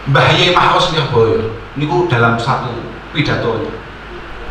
Mbah Yai Mahfuz Lirboyo niku dalam satu pidatonya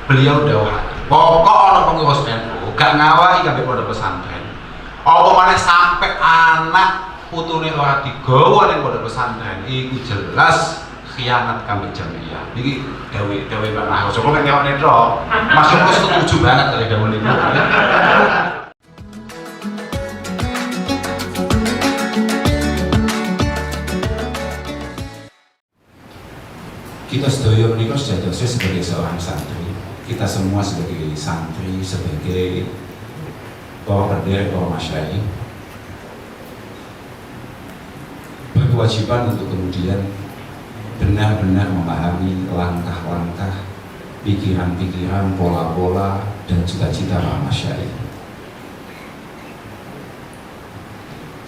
beliau dawuhaken pokok ana pengurus NU gak ngawaki kabeh pondok pesantren apa maneh sampai anak putune ora digawa ning pondok pesantren iku jelas khianat kami jamiah. Niki dawe Pak Mahfuz kok nek nyawone tok Mas Yoko setuju banget kali dawe niku. Kita sedaya menika sejatosnya sebagai seorang santri, kita semua sebagai santri, sebagai para pendiri, para masyayikh berkewajiban untuk kemudian benar-benar memahami langkah-langkah, pikiran-pikiran, pola-pola, dan cita-cita para masyayikh.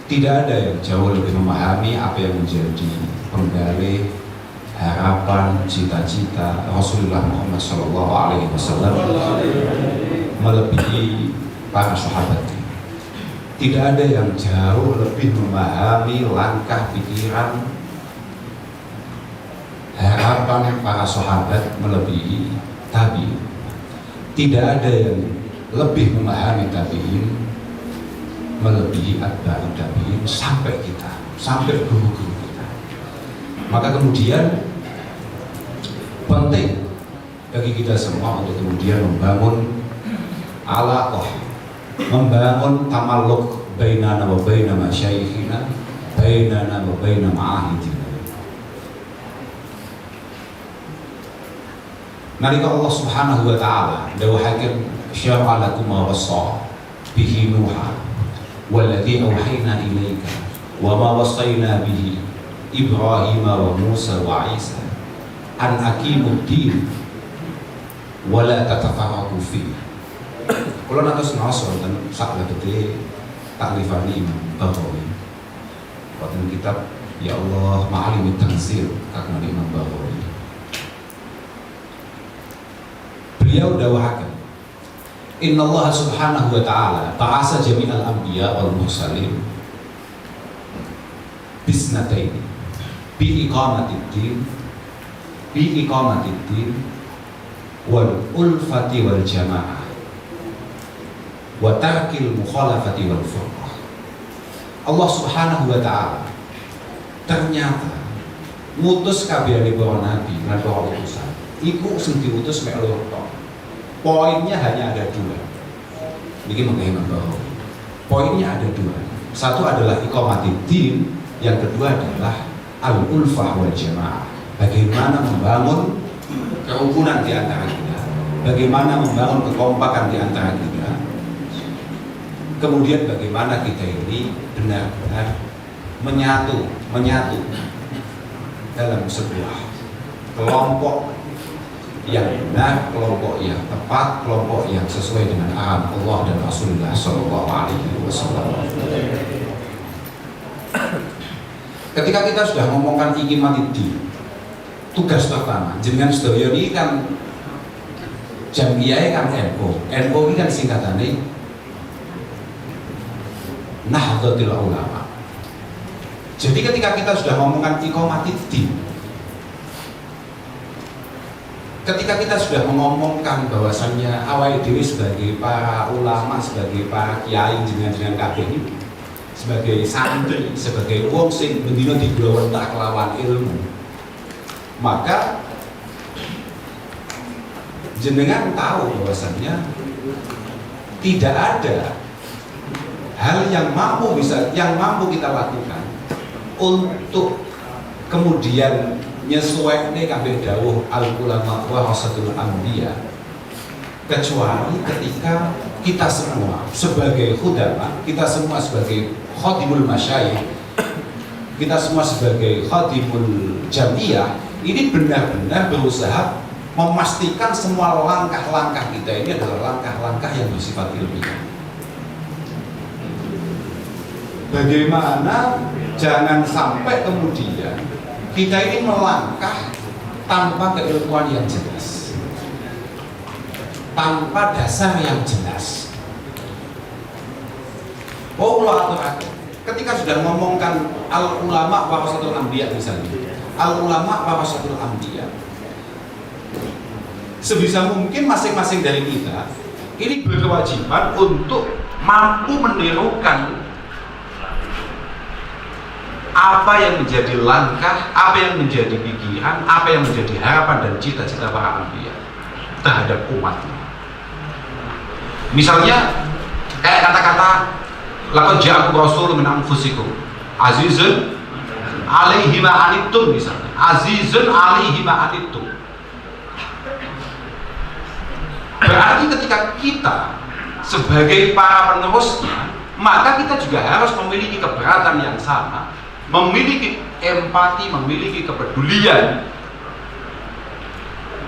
Tidak ada yang jauh lebih memahami apa yang menjadi penggali harapan, cita-cita Rasulullah Muhammad SAW melebihi para sahabat. Tidak ada yang jauh lebih memahami langkah pikiran harapan para sahabat melebihi tabi'in. Tidak ada yang lebih memahami tabi'in melebihi atba'ut tabi'in sampai kita, sampai guru-guru kita. Maka kemudian penting bagi kita semua untuk kemudian membangun alaqah, membangun tamalluk bainana wa baina masyayikhina, bainana wa baina ma'ahidina. Nalika Allah Subhanahu wa ta'ala dawuhaken syara'a lakum ma wassa bihi Nuha walladzi awhayna ilaika wa ma wassayna bihi Ibrahim wa Musa wa Isa an aqimud din wa la tatafarraqu fihi. Kula nantos maos wonten saklebete taklifani Imam Baghawi. Wonten kitab Ya Allah Ma'alimut Tanzil kakang Imam Baghawi. Beliau dawuhaken Inna Allah Subhanahu wa ta'ala ta'asa jami'al anbiya wal mursalin bisnataini bi iqamatid din wal ulfati wal jamaah wa tarkil mukhalafati wal furqah. Allah Subhanahu wa ta'ala ternyata ngutus kabehane para nabi lan para utusan iku sing diutus mek loro tok. Poinnya hanya ada dua. Niki mengkaji bahwa poinnya ada dua. Satu adalah iqamatid din, yang kedua adalah al-ulfah wal jamaah. Bagaimana membangun kerukunan di antara kita, bagaimana membangun kekompakan di antara kita, kemudian bagaimana kita ini benar-benar menyatu dalam sebuah kelompok yang benar, kelompok yang tepat, kelompok yang sesuai dengan arahan Allah dan Rasulullah SAW. Ketika kita sudah ngomongkan iqamatid, tugas pertama jenengan sedaya ini kan jamiah kan NU ini kan singkatannya Nahdlatul Ulama. Jadi ketika kita sudah ngomongkan iqamatid, ketika kita sudah mengomongkan bahwasannya awake dhewe sebagai para ulama, sebagai para kiai jenengan kabeh ini, sebagai santri, sebagai wong sing bendina diglawentak kelawan ilmu, maka jenengan tahu bahwasannya tidak ada hal yang mampu kita lakukan untuk kemudian nyesuaikan kabeh dawuh al-ulama wa rasatul anbiya kecuali ketika kita semua sebagai khudama, kita semua sebagai khadimul masyayikh, kita semua sebagai khadimul jamiah ini benar-benar berusaha memastikan semua langkah-langkah kita ini adalah langkah-langkah yang bersifat ilmiah. Bagaimana jangan sampai kemudian kita ini melangkah tanpa keilmuan yang jelas, tanpa dasar yang jelas. Oh, ketika sudah ngomongkan al ulama warasatul anbiya misalnya, al ulama warasatul anbiya, sebisa mungkin masing-masing dari kita ini berkewajiban untuk mampu menirukan apa yang menjadi langkah, apa yang menjadi pikiran, apa yang menjadi harapan dan cita-cita para anbiya terhadap umatnya. Misalnya kayak kata-kata laqad ja'akum rasulun min anfusikum azizun 'alaihi ma 'anittum, misalnya azizun 'alaihi ma 'anittum. Berarti ketika kita sebagai para penerusnya, maka kita juga harus memiliki keberatan yang sama, memiliki empati, memiliki kepedulian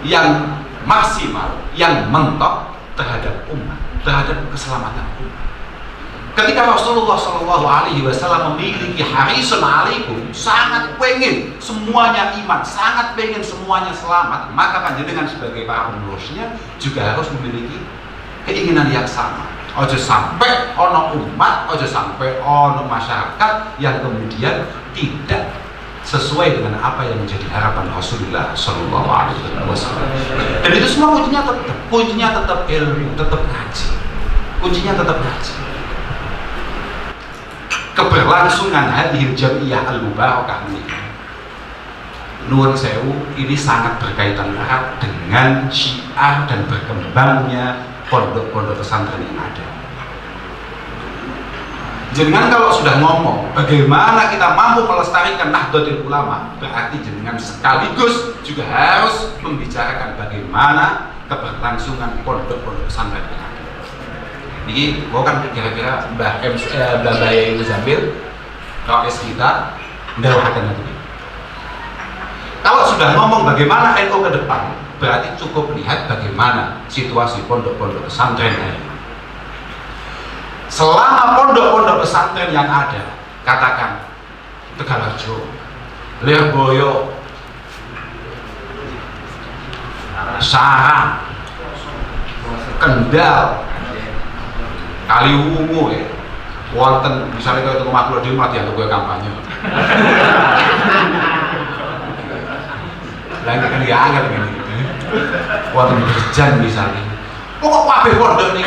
yang maksimal, yang mentok terhadap umat, terhadap keselamatan umat. Ketika Rasulullah SAW memiliki harisun alaikum, sangat pengen semuanya iman, sangat pengen semuanya selamat, maka panjenengan sebagai para penerusnya juga harus memiliki keinginan yang sama. Ojo sampai ono umat, ojo sampai ono masyarakat yang kemudian tidak sesuai dengan apa yang menjadi harapan Rasulullah SAW. Dan itu semua kuncinya tetap ilmu, tetap ngaji. Kuncinya tetap ngaji. Keberlangsungan hadhil jamiyah al-mubarakah ini, nuwun sewu, ini sangat berkaitan erat dengan syiar dan berkembangnya pondok-pondok pesantren yang ada. Jenengan kalau sudah ngomong bagaimana kita mampu melestarikan Nahdlatul Ulama, berarti jenengan sekaligus juga harus membicarakan bagaimana keberlangsungan pondok-pondok pesantren yang ada. Jadi, gua kan kira-kira Mbah Yai Muzamil, KS kita, mendawahkan itu. Kalau sudah ngomong bagaimana NU ke depan, berarti cukup lihat bagaimana situasi pondok-pondok pesantren hari ini. Selama pondok-pondok pesantren yang ada, katakan Tegalrejo, Lirboyo, Sarang, Kendal, Kaliwungu, ya, wonten misalnya kalau itu makhluk dia mati atau gue kampanye. Lagi kan dia angkat ini, wonten Berjan misalnya. Pokok kabeh pondok nih.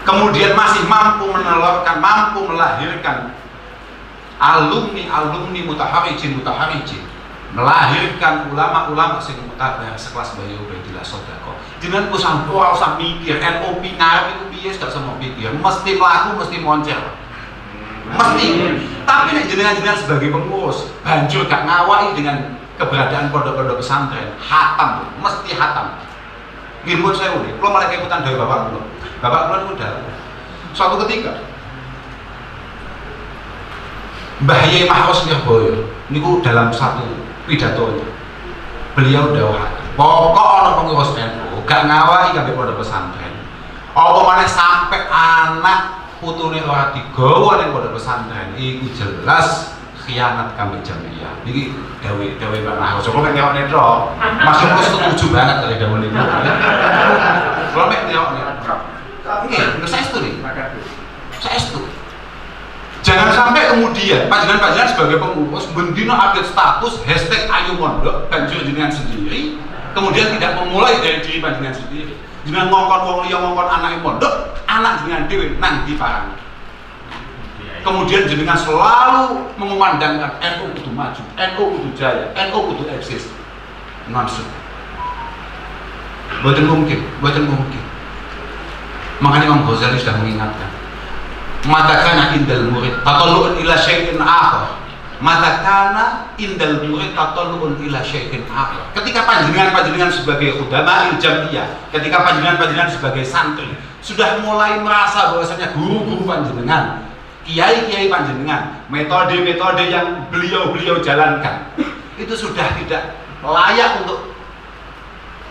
Kemudian masih mampu menelurkan, mampu melahirkan alumni mutaharijin, melahirkan ulama-ulama sing mutabar sekelas Bayu Ubaidillah Sodako. Jangan usah mikir NU ngarep itu piye, sudah semua pikir mesti melaku, mesti moncer, mesti. Tapi nek jenengan sebagai pengurus banjur gak ngawai dengan keberadaan pondok-pondok pesantren, hatam, mesti hatam. Ngimpun saya udah, kalau malah ikutan dari bapak itu udah suatu ketika Mbah Yai Mahros Lirboyo niku dalam satu pidatonya beliau dawuh, pokok ana pengurus NU gak ngawai kabeh pondok pesantren. Apa maneh sampai anak putune ora digawa ning pondok pesantren iku jelas khianat kambing jamiyah. Niki dawuh Pak Mahros. Kok nek nyawane tok, Mas Yoko setuju banget kali dawuh niku. Kalau nek nyawane tok. Nggih, saya setuju. Saya setuju. Jangan sampai kemudian panjenengan sebagai pengurus bendino update status #ayo mondok banjur jenengan sendiri, kemudian tidak memulai dari diri panjenengan sendiri. Jenengan ngongkon wong liya ngongkon anake mondok, anak jenengan dhewe nang ndi parang. Kemudian jenengan selalu mengumandangkan NU kudu maju, NU kudu jaya, NU kudu eksis. Nonsense. Boten mungkin. Makanya Imam Ghazali sudah mengingatkan, mata kana indal murid tatallu'un ila syai'in akhar. Mata kana indal murid tatallu'un ila syai'in akhar. Ketika panjenengan sebagai khudama'il jamiyah, ketika panjenengan sebagai santri sudah mulai merasa bahwasanya guru-guru panjenengan, kiai-kiai panjenengan, metode-metode yang beliau jalankan itu sudah tidak layak untuk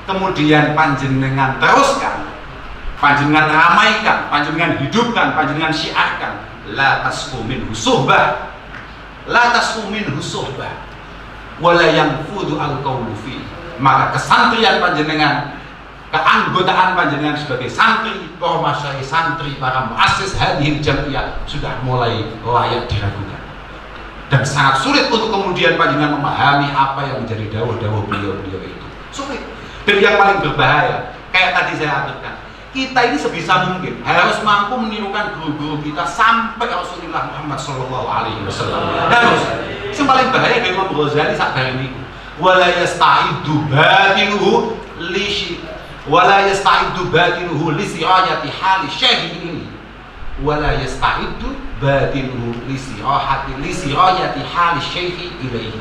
kemudian panjenengan teruskan, panjenengan ramaikan, panjenengan hidupkan, panjenengan syiarkan. La tasfu minhu suhbah, wala yanfudu al-qawlu fi. Maka kesantrian panjenengan keanggotaan panjenengan sebagai santri, para masyayikh santri, para muassis hadhil jamiyah sudah mulai layak diragukan. Dan sangat sulit untuk kemudian panjenengan memahami apa yang menjadi dawuh-dawuh beliau-beliau itu. Sulit. Dan yang paling berbahaya, kayak tadi saya aturkan, kita ini sebisa mungkin harus mampu menirukan guru-guru kita sampai Rasulullah Muhammad Sallallahu Alaihi Wasallam. Harus. Yang paling bahaya dari Imam Ghazali saat ini, wala yasta'idu batinuhu li sirayati hali syekhi ini, wala yasta'idu batinuhu li sirayati hali syekhi ilaihi.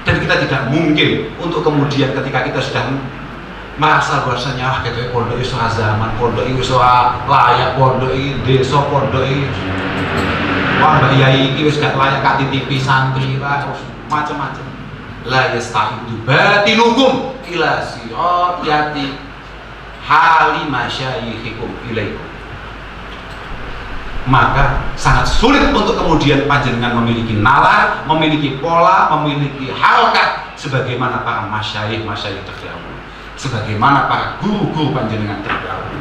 Dan kita tidak mungkin untuk kemudian ketika kita sudah merasa bahwasanya kita pondok iso zaman, pondok iso layak, pondok desa, pondok wah mbak yai iki wis gak layak kak titipi santri lah macam-macam. La yasta'idu batinukum ila sirayati hali masyayikhikum ilaikum. Maka sangat sulit untuk kemudian panjenengan memiliki nalar, memiliki pola, memiliki harokat sebagaimana para masyayikh terdahulu, sebagaimana para guru-guru panjenengan terdahulu.